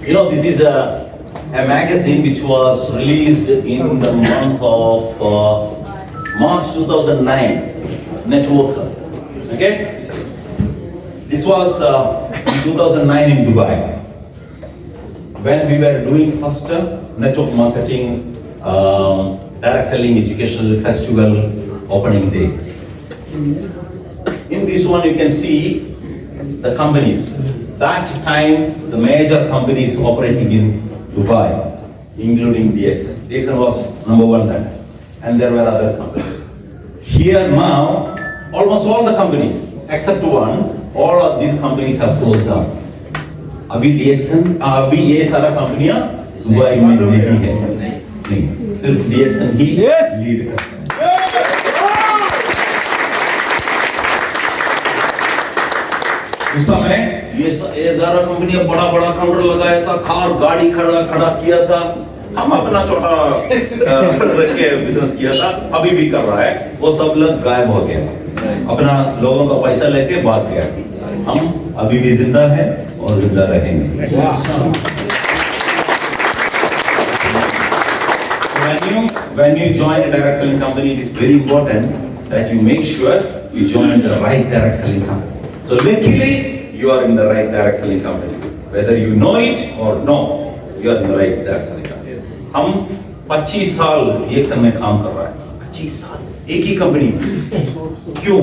You know, this is a magazine which was released in the month of March 2009, Networker. Okay? This was in 2009 in Dubai, when we were doing first network marketing, direct selling educational festival opening day. In this one you can see the companies. That time the major companies operating in Dubai, including DXN. DXN was number one that time, and there were other companies. Here now, almost all the companies, except one, all of these companies have closed down. अभी DXN, अभी ये सारा कंपनियां Dubai में नहीं है, नहीं, सिर्फ DXN ही लीड करता है। उस समय ये सारा कंपनियां बड़ा काउंटर लगाया था, कार गाड़ी खड़ा किया था। हम अपना छोटा रख के बिजनेस किया था, अभी भी कर रहा है। वो सब लोग गायब हो गए, अपना लोगों का पैसा लेके भाग गया। हम अभी भी जिंदा हैं और जिंदा रहेंगे। When you join a direct selling company, it is very important that you make sure you join the right direct selling company. So luckily, you are in the right direct selling company. Whether you know it or no, you are in the right direct selling company. हम 25 साल DXN में काम कर रहा है, 25 साल एक ही company में। क्यों?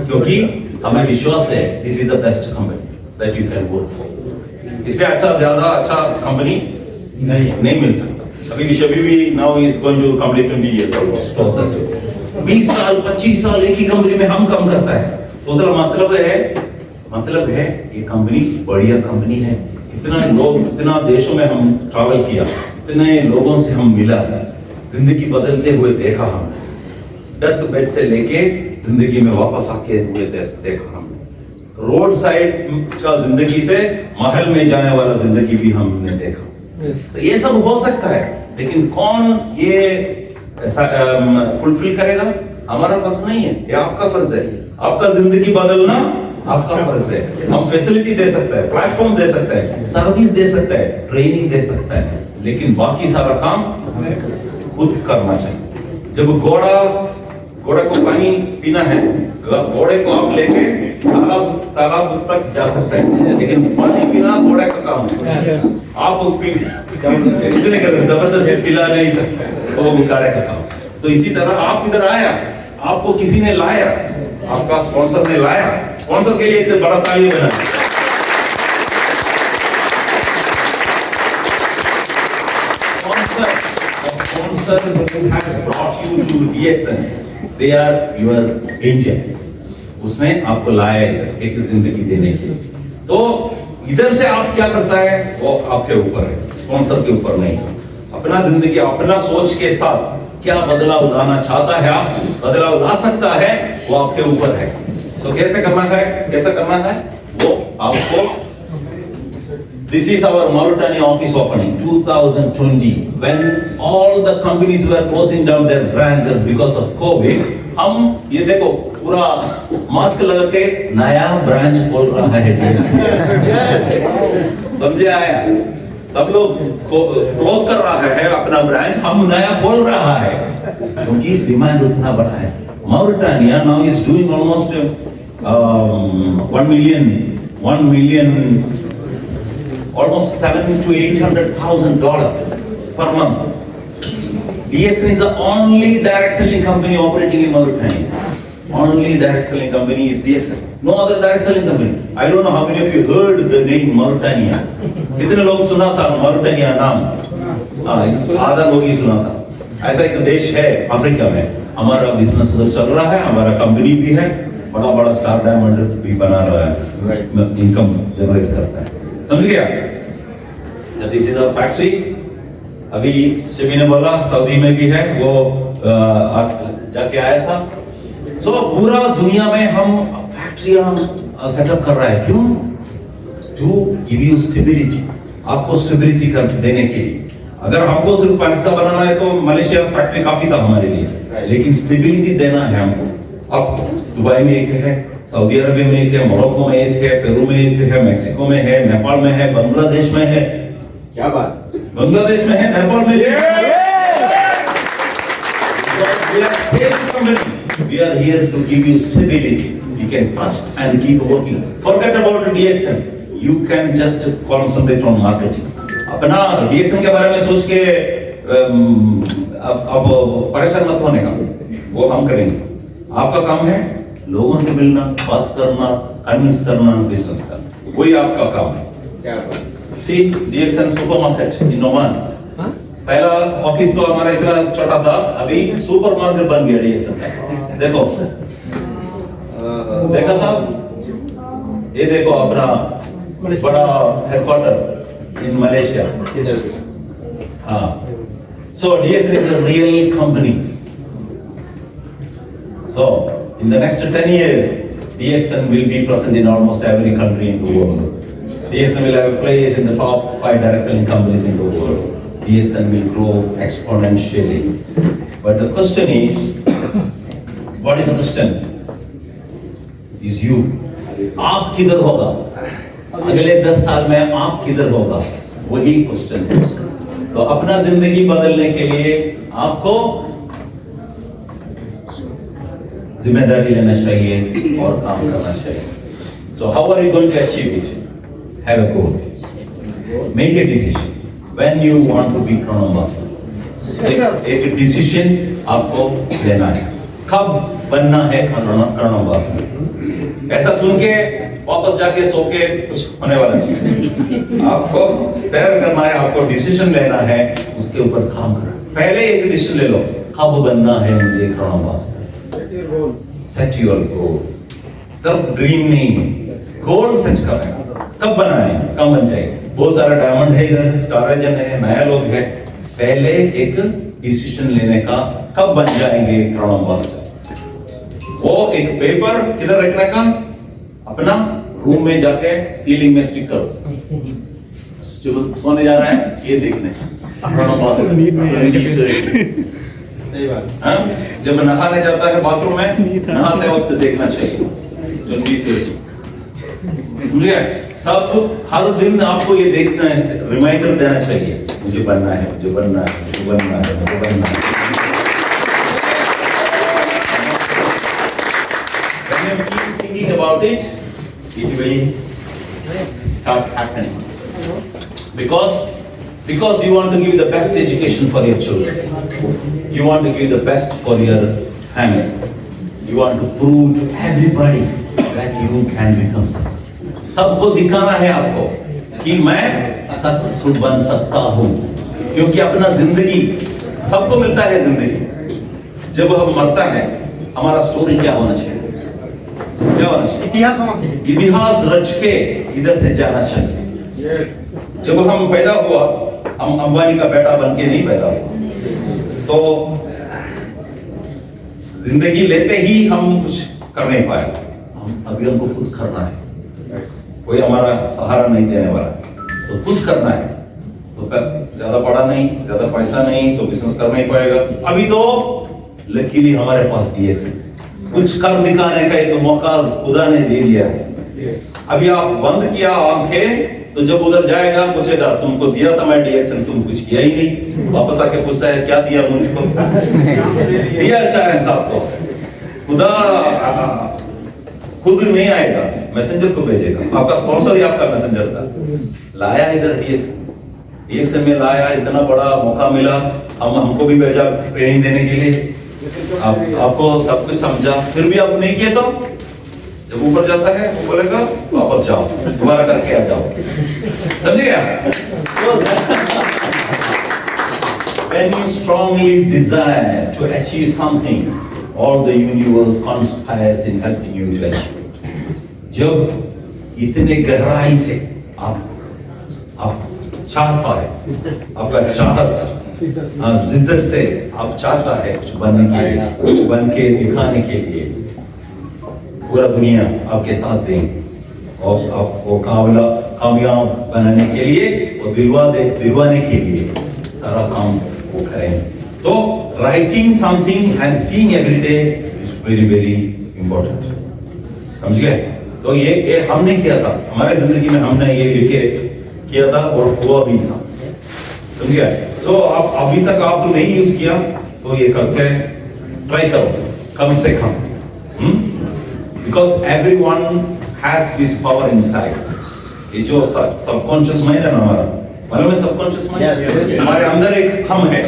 क्योंकि हमें विश्वास है this is the best company that you can work for. इससे ज्यादा अच्छा कंपनी नहीं मिल सकता। अभी भी now is going to complete 20 years almost. 20 साल 25 साल एक ही कंपनी में हम काम करता है। तो मतलब है ये कंपनी बढ़िया कंपनी है। इतना देशों में हम ट्रैवल किया, इतने लोगों से हम मिला, जिंदगी बदलते हुए देखा हमने। डेथ बेड से लेके जिंदगी में वापस आके हुए देखा हमने। रोड साइड का जिंदगी से महल में जाने वाला जिंदगी भी हमने देखा। तो ये सब हो सकता है, लेकिन कौन ये फुलफिल करेगा? हमारा फर्ज नहीं है, ये आपका फर्ज है। आपका जिंदगी बदलना आपका फर्ज है। हम फैसिलिटी दे सकते हैं, प्लेटफॉर्म दे सकते हैं, सर्विस दे सकते हैं, ट्रेनिंग दे सकते हैं, लेकिन बाकी सारा काम खुद करना चाहिए। जब घोड़ा को पानी पीना है, घोड़े को आप लेके तालाब तक जा सकते हैं, लेकिन पानी पीना घोड़े का काम है। आप कुछ नहीं कर सकते, जबरदस्ती पिला नहीं सकते, तो वो घोड़े का काम। तो इसी तरह आप इधर आया, आपको किसी ने लाया, आपका स्पॉन्सर ने लाया। स्पॉन्सर के लिए एक बड़ा ताली बना। Sponsor who has brought you to DXN, they are your angel. उसने आपको लाया इधर एक जिंदगी देने की। तो इधर से आप क्या करता है वो आपके ऊपर है, स्पॉन्सर के ऊपर नहीं। अपना जिंदगी अपना सोच के साथ क्या बदलाव लाना चाहता है, आप बदलाव ला सकता है, वो आपके ऊपर है। So कैसे करना है वो आपको। This is our Mauritania office opening 2020, when all the companies were closing down their branches because of COVID. हम ये देखो पूरा मास्क लगा के नया ब्रांच खोल रहा है। समझे आया? सब लोग क्लोज कर रहा है अपना ब्रांच, हम नया खोल रहा है क्योंकि डिमांड उतना बड़ा है। Mauritania now is doing almost 1 million, almost $700,000 to $800,000 per month. DXN is the only direct selling company operating in Mauritania. Only direct selling company is DXN. No other direct selling company. I don't know how many of you heard the name Mauritania. कितने लोग सुना था Mauritania नाम? आधा लोग ही सुना था। ऐसा एक देश है अफ्रीका में। हमारा बिजनेस उधर चल रहा है, हमारा कंपनी भी है, बड़ा स्टार डायमंड भी बना रहा है, इनकम जनरेट करता है। समझ गया? This is a factory. अभी शिवी ने बोला सऊदी में भी है, वो जाके आया था। सो पूरा दुनिया में हम फैक्ट्रियां सेटअप कर रहा है। क्यों? टू गिव यू स्टेबिलिटी, आपको स्टेबिलिटी कर देने के लिए। अगर हमको सिर्फ पैसा बनाना है तो मलेशिया फैक्ट्री काफी था हमारे लिए, लेकिन स्टेबिलिटी देना है हमको। अब दुबई में एक है, सऊदी अरबिया में एक है, मोरक्को में एक है, पेरू में एक है, मेक्सिको में है, नेपाल में है, बांग्लादेश में है। क्या बात, बांग्लादेश में है, नेपाल में है। We are here to give you stability. You can trust and keep working. Forget about DXN. You can just concentrate on marketing. अपना DXN के बारे में सोच के अब परेशान मत होने का, वो हम करेंगे। आपका काम है लोगों से मिलना, बात करना, कन्विंस करना, बिजनेस करना, वही आपका काम है। क्या बात। See, DXN supermarket in Oman, पहला ऑफिस तो हमारा इतना छोटा था, अभी सुपरमार्केट बन गया DXN का। देखो, देखा था, ये देखो अपना बड़ा हेडक्वार्टर इन मलेशिया। हाँ, so DXN is a real company. So in the next 10 years, DXN will be present in almost every country in the world. DXN will have a place in the top 5 direct selling companies in the world. DXN will grow exponentially. But the question is, what is the question? Is you. आप किधर होगा? अगले 10 साल में आप किधर होगा? वही क्वेश्चन है। तो अपना जिंदगी बदलने के लिए आपको जिम्मेदारी लेना चाहिए और काम करना चाहिए। So how are you going to achieve it? Have a goal. Make a decision. When you want to be crown ambassador, एक डिसीजन आपको लेना है। कब बनना है crown ambassador? ऐसा सुन के वापस जाके सो के कुछ होने वाला नहीं। आपको तैयार करना है, आपको डिसीजन लेना है, उसके ऊपर काम करना है। पहले एक डिसीजन ले लो, कब बनना है मुझे crown ambassador। Set your goal. सिर्फ ड्रीम नहीं, गोल सेट करना है। कब बनाना है, कब बन जाएगा। बहुत सारा डायमंड है इधर, स्टार एजेंट है, नया लोग है। पहले एक डिसीजन लेने का, कब बन जाएंगे क्राउन एम्बेसडर। वो एक पेपर किधर रखने का, अपना रूम में जाके सीलिंग में स्टिक करो। जो सोने जा रहा है ये देखने क्राउन एम्बेसडर। सही बात। हाँ, जब नहाने जाता है बाथरूम में, नहाते वक्त देखना चाहिए जो नीचे समझिए। सब हर दिन आपको ये देखना है, रिमाइंडर देना चाहिए, मुझे बनना है, मुझे बनना है, मुझे बनना है, मुझे बनना है। When you keep thinking about it, it will start happening. Because you want to give the best education for your children, you want to give the best for your family, you want to prove to everybody that you can become successful. सबको दिखाना है आपको कि मैं successful बन सकता हूँ, क्योंकि अपना जिंदगी सबको मिलता है। जिंदगी जब हम मरता है, हमारा स्टोरी क्या होना चाहिए, क्या होना चाहिए, इतिहास होना चाहिए। इतिहास रच के इधर से जाना चाहिए। जब हम पैदा हुआ, हम अंबानी का बेटा बन के नहीं पैदा हुआ, तो जिंदगी लेते ही हम कुछ कर नहीं पाए। अभी हमको खुद करना है, कोई हमारा सहारा नहीं देने वाला, तो खुद करना है। तो ज्यादा पढ़ा नहीं, ज्यादा पैसा नहीं, तो बिजनेस कर नहीं पाएगा। अभी तो लकीली हमारे पास DXN कुछ कर दिखाने का एक मौका खुदा ने दे दिया है। अभी आप बंद किया आंखें, तो जब उधर जाएगा पूछेगा तुमको दिया था मैं DXN, तुम कुछ किया ही नहीं। वापस आके पूछता है क्या दिया मुझको दिया अच्छा है साहब को। खुदा खुद नहीं आएगा, मैसेंजर को भेजेगा। आपका स्पॉन्सर ही आपका मैसेंजर था, लाया इधर DXN में लाया, इतना बड़ा मौका मिला, हमको भी भेजा ट्रेनिंग देने के लिए। आपको सब कुछ समझा, फिर भी आप नहीं किए, तो जब ऊपर जाता है वो बोलेगा वापस जाओ, दोबारा करके आ जाओ। समझ गया? When you strongly desire to achieve something, all the universe conspires in helping you to achieve. जब इतने गहराई से आप चाहता है, आपका चाहत जिद्दत से आप चाहता है कुछ बनने के लिए, कुछ बन के दिखाने के लिए, पूरा दुनिया आपके साथ देंगे और आपको कामयाब बनाने के लिए और दिलवाने के लिए सारा काम वो करेंगे। तो writing something and seeing every day is very very important. समझ गए? तो ये हमने किया था, हमारे जिंदगी में हमने ये लिखे किया था और हुआ भी था, समझ गए? तो आप अभी तक आपने नहीं यूज किया तो ये करके ट्राई करो कम से कम, because everyone has this power inside. ये जो सबकॉन्शियस माइंड है ना हमारा, मालूम है subconscious Yes, yes, mind, yes. हमारे अंदर एक हम है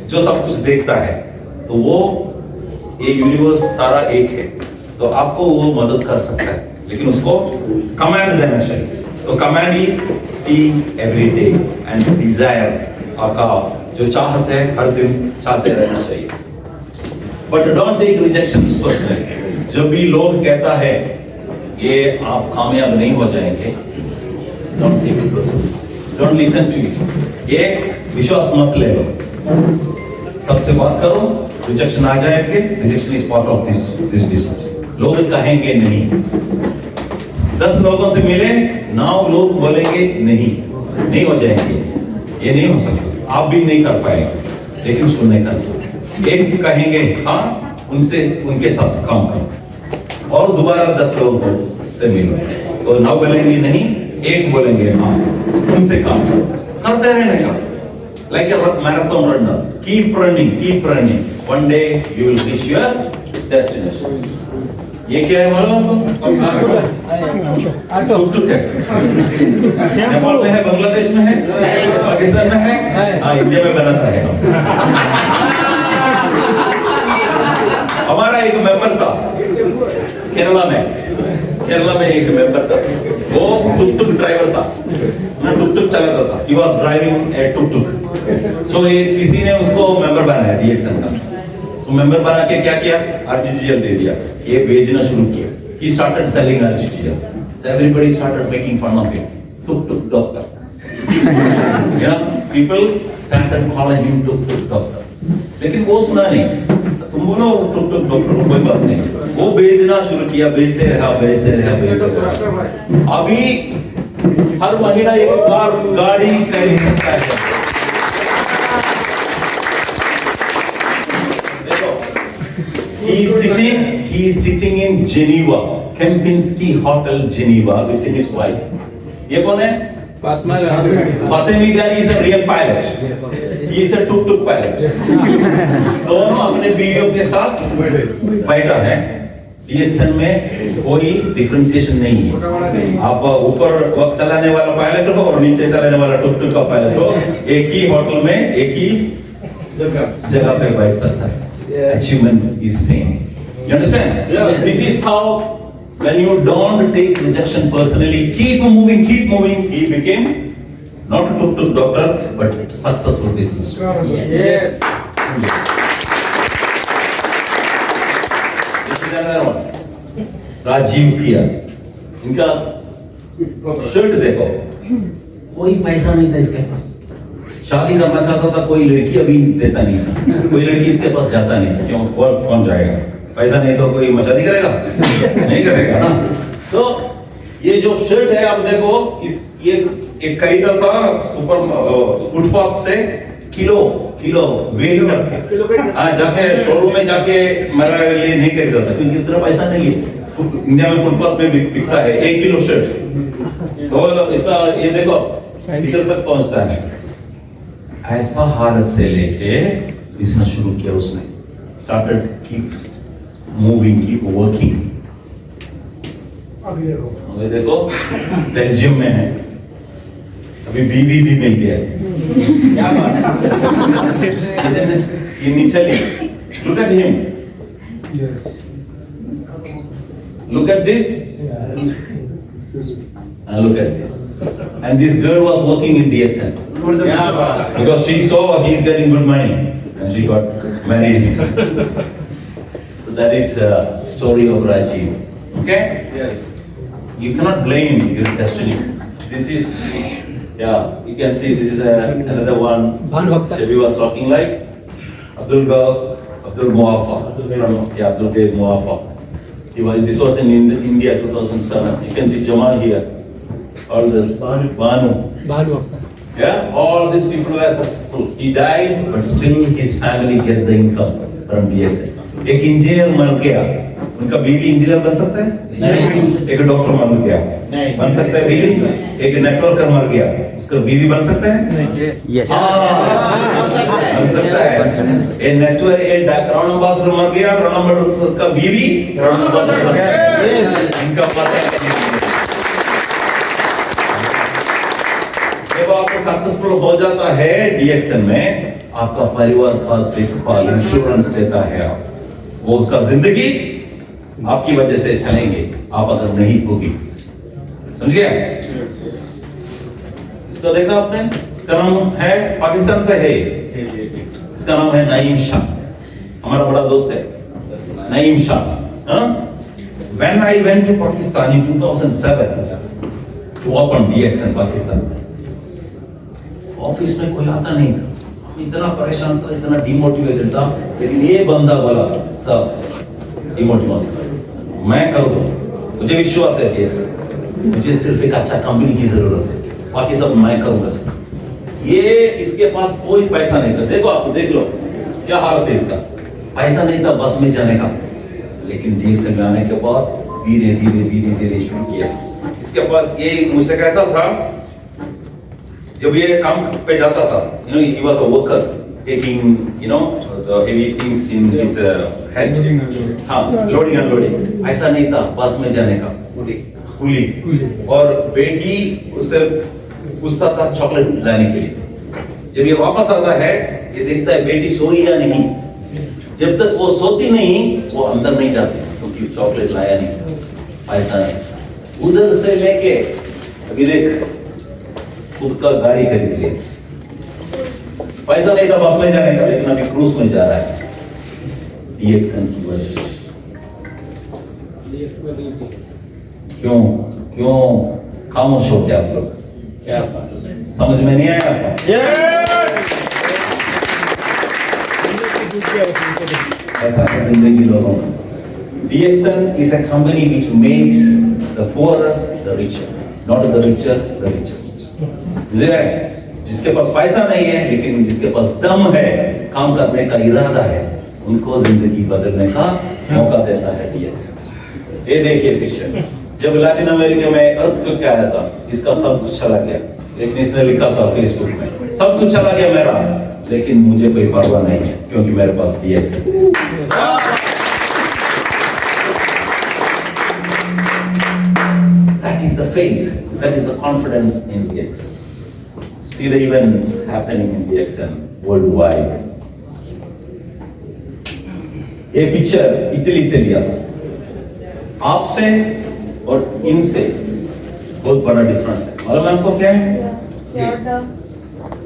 जो सब कुछ देखता है, तो वो ये यूनिवर्स सारा एक है, तो आपको वो मदद कर सकता है, लेकिन उसको कमांड देना चाहिए। तो command is seeing every day and desire, आपका जो चाहत है हर दिन चाहते रहना चाहिए। But don't take rejections personally. जब भी लोग कहता है ये आप कामयाब नहीं हो जाएंगे, don't take it personally, don't listen to it. ये विश्वास मत ले लो, सबसे बात करो, रिजेक्शन आ जाएंगे, rejection is part of this business. लोग कहेंगे नहीं, 10 लोगों से मिले, 9 लोग बोलेंगे नहीं हो जाएंगे, ये नहीं हो सकता, आप भी नहीं कर पाएंगे, लेकिन सुनने का एक कहेंगे हाँ, उनसे उनके साथ काम करो, और दोबारा 10 लोगों से मिलो, तो 9 बोलेंगे नहीं, 1 बोलेंगे हाँ, उनसे काम करो, करते रहने का, like a marathon runner, keep running, one day you will reach your destination। ये क्या है मालूम आपको? टुक है। नेपाल में है, बांग्लादेश में है, पाकिस्तान में है, हाँ इंडिया में बनाता है। हमारा एक मेंबर था केरला में एक मेंबर था, वो टुक ड्राइवर था, मैं टुक चलाता था, he was driving a टुक। सो ये किसी ने उसको मेंबर बनाया DXN का, तो मेंबर बना के क्या किया, RGGL दे दिया, ये बेचना शुरू किया, he started selling RGGL, so everybody started making fun of him, took doctor, yeah, people started calling him took doctor, लेकिन वो सुना नहीं, तुम बोलो टुक डॉक्टर को कोई बात नहीं, वो बेचना शुरू किया, बेचते रहा। अभी हर महीना एक गाड़ी खरीद सकता है। देखो, he is sitting in Geneva, Kempinski Hotel Geneva with his wife। ये कौन है? Fatima is a real pilot, he is a took pilot। दोनों अपने बीवियों के साथ बैठा है। DXN में कोई डिफरेंशिएशन नहीं है, आप ऊपर वक्त चलाने वाला पायलट हो और नीचे चलाने वाला टुक का पायलट हो, एक ही होटल में एक ही जगह पे बैठ सकता है। Achievement is same, you understand? Yes. This is how, when you don't take rejection personally, keep moving, he became not a tuk doctor but successful business। Yes. Rajiv पिया, इनका शर्ट देखो, कोई पैसा नहीं था इसके पास, शादी करना चाहता था, कोई लड़की अभी देता नहीं था, कोई लड़की इसके पास जाता नहीं, क्यों? कौन जाएगा? पैसा नहीं तो कोई शादी करेगा? नहीं करेगा ना। तो ये जो शर्ट है आप देखो, ये एक खरीदा था सुपर फुटपाथ से, किलो वेट करके, जाके शोरूम में जाके मेरे लिए नहीं खरीदा था, क्योंकि इतना पैसा नहीं है। इंडिया में फुटपाथ में बिकता है 1 किलो शर्ट, तो इसका ये देखो इधर तक पहुंचता है। ऐसा हालत से लेके बिजनेस शुरू किया उसने, started keep moving, keep working. अभी देखो बेल्जियम में है, अभी बीवी भी मिल गया क्या बात है? in Italy। Look at him, look at this, and look at this, and this girl was working in DXN क्या बात है? because she saw he's getting good money and she got married him। So that is a story of Rajiv, okay? Yes. You cannot blame your destiny। This is, yeah, you can see this is another one Shabi was talking like Abdul Muafa from Abdul Gaid Muafa। This was in India 2007। You can see Jamal here, all this Banu, yeah, all these people were successful। He died but still his family gets the income from DXN। एक engineer मर गया, उनका बीवी engineer बन सकता है? नहीं। एक डॉक्टर मर गया, नहीं। बन सकता है बीवी? एक नेटवर्कर मर गया, उसका बीवी बन सकता है? Yes. बन सकता है। ए नेटवर्क ग्राउंड एम्बेसडर मर गया, ग्राउंड एम्बेसडर का बीवी ग्राउंड एम्बेसडर बन गया। इनका पता है। जब आप सक्सेसफुल हो जाता है डीएक्सन में, आपका परिवार का देखभाल इंश्योरेंस देता है, वो उसका जिंदगी आपकी वजह से चलेंगे, आप अगर नहीं होगी। समझिए? इसका देखा आपने? इसका नाम है, पाकिस्तान से है, इसका नाम है नईम शाह, हमारा बड़ा दोस्त है Naeem Shah. When I went to Pakistan in 2007 to open DXN Pakistan, office में कोई आता नहीं था, इतना परेशान था, इतना डिमोटिवेटेड था, लेकिन ये बंदा बोला सब डिमोटिवेट मैं कर दूं, मुझे विश्वास है DXN, मुझे सिर्फ एक अच्छा कंपनी की जरूरत है, बाकी सब मैं करूंगा सर। ये इसके पास कोई पैसा नहीं था, देखो आप देख लो क्या हालत है इसका, पैसा नहीं था बस में जाने का, लेकिन DXN जाने के बाद धीरे धीरे धीरे धीरे शुरू किया। इसके पास ये मुझसे कहता था, जब ये काम पे जाता था, he was a worker taking the heavy things in his head, हाँ लोडिंग अनलोडिंग, ऐसा नहीं था बस में जाने का, कुली। और बेटी उससे पूछता था चॉकलेट लाने के लिए, जब ये वापस आता है ये देखता है बेटी सोई या नहीं, जब तक वो सोती नहीं वो अंदर नहीं जाते, क्योंकि चॉकलेट लाया नहीं, पैसा नहीं। उधर से लेके अभी देख खुद का गाड़ी खरीद लिया, पैसा नहीं था बस में जाने का, लेकिन अभी क्रूज में जा रहा है DXN की वजह से। क्यों क्यों खामोश हो गया आप लोग? क्या बात है? समझ में नहीं आया आपको? ऐसा है जिंदगी लोगों का। DXN is a company which makes the poorer the richer, not the richer the richest. जिसके पास पैसा नहीं है लेकिन जिसके पास दम है, काम करने का इरादा है, उनको जिंदगी बदलने का मौका देता है DXN। ये देखिए पिक्चर, जब लैटिन अमेरिका में अर्थक्वेक आया था, इसका सब कुछ चला गया, लेकिन इसने लिखा था फेसबुक में, सब कुछ चला गया मेरा, लेकिन मुझे कोई परवाह नहीं है क्योंकि मेरे पास DXN। That is the faith, that is the confidence in DXN. See the events happening in DXN worldwide. ये पिक्चर इटली से लिया था, आपसे और इनसे बहुत बड़ा डिफरेंस है, मालूम है आपको क्या है?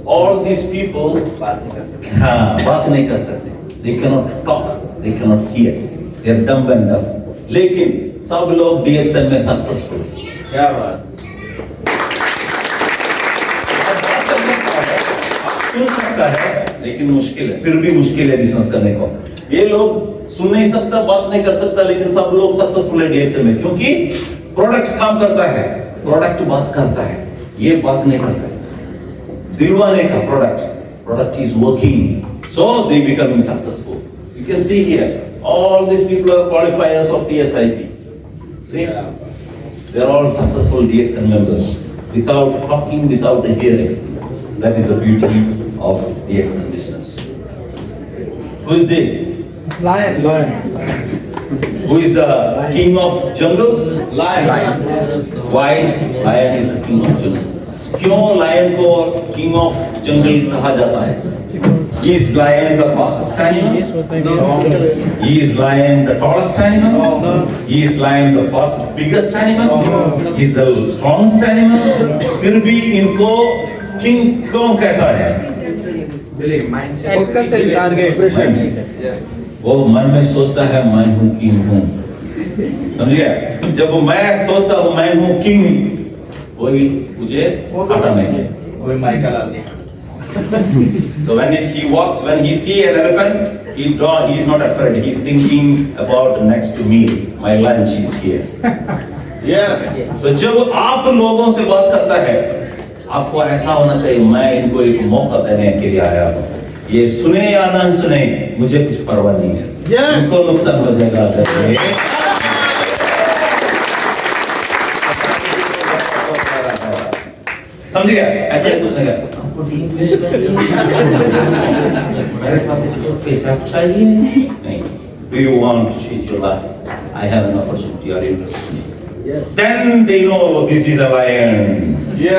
All these people हाँ बात नहीं कर सकते, they cannot talk, they cannot hear, they are dumb and deaf, लेकिन सब लोग DXN में सक्सेसफुल। क्या बात? सुन सकता है लेकिन मुश्किल है, फिर भी मुश्किल है बिजनेस करने को। ये लोग सुन नहीं सकता, बात नहीं कर सकता, लेकिन सब लोग सक्सेसफुल है DXN में, क्योंकि प्रोडक्ट काम करता है, प्रोडक्ट बात करता है, ये बात नहीं करता है। दिलवाने का product is working, so they becoming successful. You can see here, all these people are qualifiers of TSIP. See, they are all successful DXN members without talking, without hearing. That is the beauty of DXN business. Who is this? Lion. Who is the king of jungle? Lion. Why? Lion is the king of jungle. क्यों lion को king of jungle कहा जाता है? Is lion the fastest animal? Is lion the tallest animal? Is lion the biggest animal? Is the strongest animal? फिर भी इनको king क्यों कहता है? वो मन में सोचता है मैं हूँ किंग हूँ, समझिए? जब मैं सोचता हूँ मैं हूँ किंग, वही मुझे आता नहीं है। कोई माइकल आती है। So he walks, when he see an elephant, he is not afraid. He's thinking about next to me, my lunch is here. Yes. तो जब आप लोगों से बात करता है, आपको ऐसा होना चाहिए मैं इनको एक मौका देने के लिए आया हूँ, ये सुने या ना सुने मुझे कुछ परवाह नहीं है, Yes. इनको नुकसान हो जाएगा। समझ गया? ऐसा ही पूछने का आपको टीम से मेरे पास इतना पैसा चाहिए नहीं. Do you want to change your life? I have an opportunity. Are you interested? Yes. Then they know this is a lion. Yes.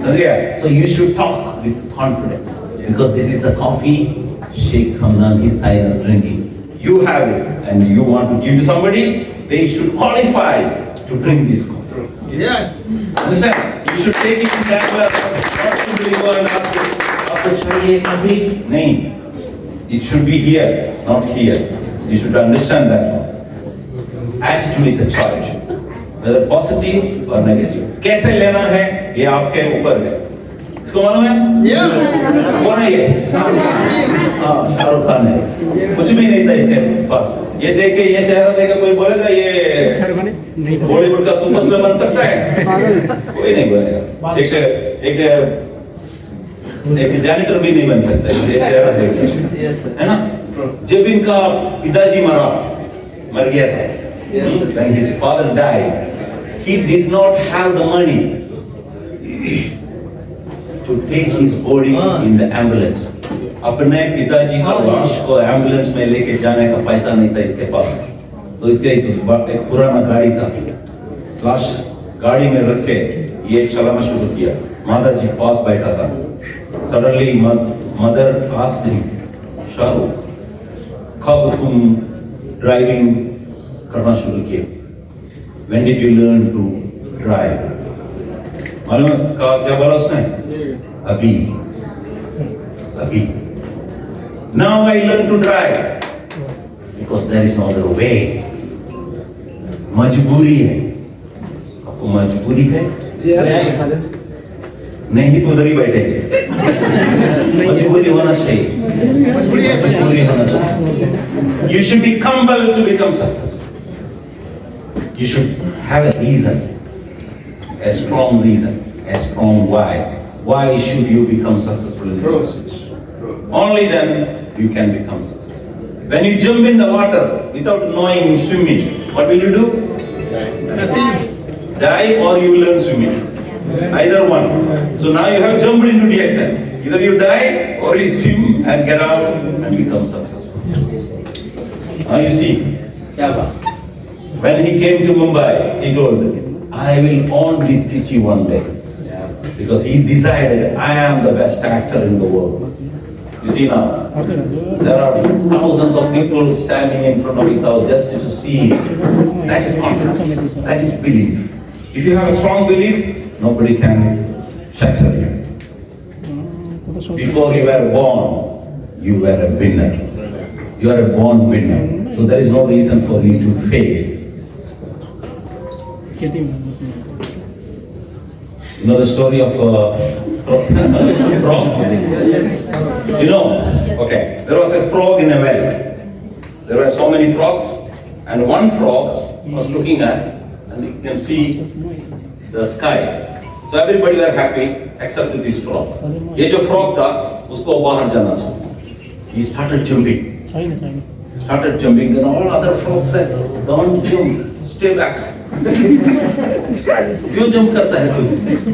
समझ गया? So you should talk with confidence because this is the coffee Sheikh Hamdan his side is drinking. You have it and you want to give to somebody, they should qualify to drink this coffee. Yes. Understand? You should take it in that way. Not simply go and ask it, "Aapko chahiye coffee?" नहीं. It should be here, not here. You should understand that. Attitude is a choice. Whether positive or negative. कैसे लेना है ये आपके ऊपर है. इसको मालूम है? Yes. कौन है ये? हाँ, शाहरुख खान है. कुछ भी नहीं था इसके पास. ये देख के ये चेहरा देख के कोई बोलेगा ये बॉलीवुड का सुपरस्टार बन सकता है? कोई नहीं बनेगा. एक जैनिटर भी नहीं बन सकता है. ये चेहरा देख के, है ना? जब इनका पिताजी मर गया था, when his father died, he did not have the money to take his body in the ambulance. अपने पिताजी का लाश को एम्बुलेंस में लेके जाने का पैसा नहीं था इसके पास. तो इसके एक पुराना गाड़ी था. लाश गाड़ी में रख के ये चलाना शुरू किया. माताजी पास बैठा था. Suddenly mother asked him, Shahrukh, कब तुम ड्राइविंग करना शुरू किए? When did you learn to drive? मालूम है क्या बोला उसने? अभी. Now I learn to drive because there is no other way. मजबूरी है. आपको मजबूरी है? Yes. नहीं तो उधर ही बैठेंगे. मजबूरी होना चाहिए. मजबूरी होना चाहिए. You should be humble to become successful. You should have a reason, a strong reason, a strong why. Why should you become successful in True. business? Only then you can become successful. When you jump in the water without knowing swimming, what will you do? Nothing. Die or you learn swimming. Either one. So now you have jumped into DXN. Either you die or you swim and get out and become successful. Now you see, क्या बात? when he came to Mumbai, he told, I will own this city one day. Because he decided, I am the best actor in the world. You see now, there are thousands of people standing in front of his house just to see. That is confidence. That is belief. If you have a strong belief, nobody can shatter you. Before you were born, you were a winner. You are a born winner. So there is no reason for you to fail. You know the story of frog? You know? Okay. There was a frog in a well. There were so many frogs, and one frog was looking at, and you can see the sky. So everybody were happy except this frog. ये जो frog था, उसको बाहर जाना था. He started jumping. Started jumping. Then all other frogs said, "Don't jump, stay back." क्यों jump करता है तू?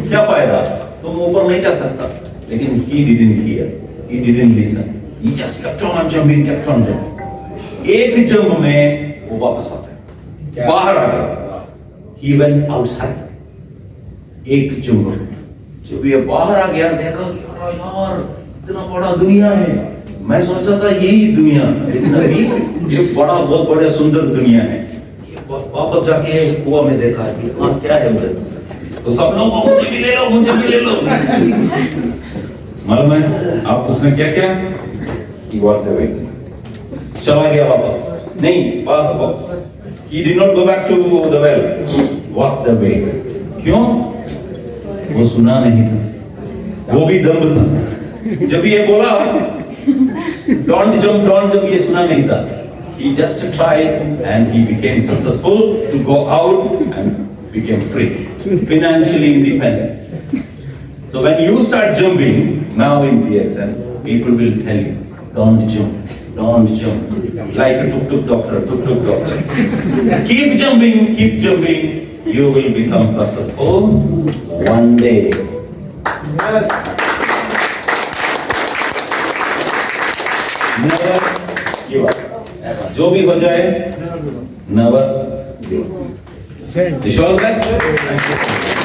क्या फायदा? तुम ऊपर नहीं जा सकता. लेकिन he didn't hear. He didn't listen. He just kept on jumping, kept on jumping. एक jump में वो वापस आ गया. बाहर आ गया. He went outside. एक जंगल. जब ये बाहर आ गया देखा यार इतना बड़ा दुनिया है. मैं सोचा था यही दुनिया, लेकिन अभी ये बहुत बड़ा सुंदर दुनिया है. ये वापस जाके कुआं में देखा कि वहाँ क्या है उधर. तो सब लोग मुझे भी ले लो, मुझे भी ले लो. मालूम है आप उसने क्या किया? He walked away. चला गया वापस. नहीं, he did not go back to the well. Walked away. क्यों? वो सुना नहीं था. वो भी दम्ब था. जब ये बोला don't jump, जब ये सुना नहीं था. He just tried and he became successful to go out and became free, financially independent. So when you start jumping now in DXN, people will tell you, don't jump, like a tuk-tuk doctor. Keep jumping, you will become successful one day. Never give up. जो भी हो जाए, never give up. Wish you all the best.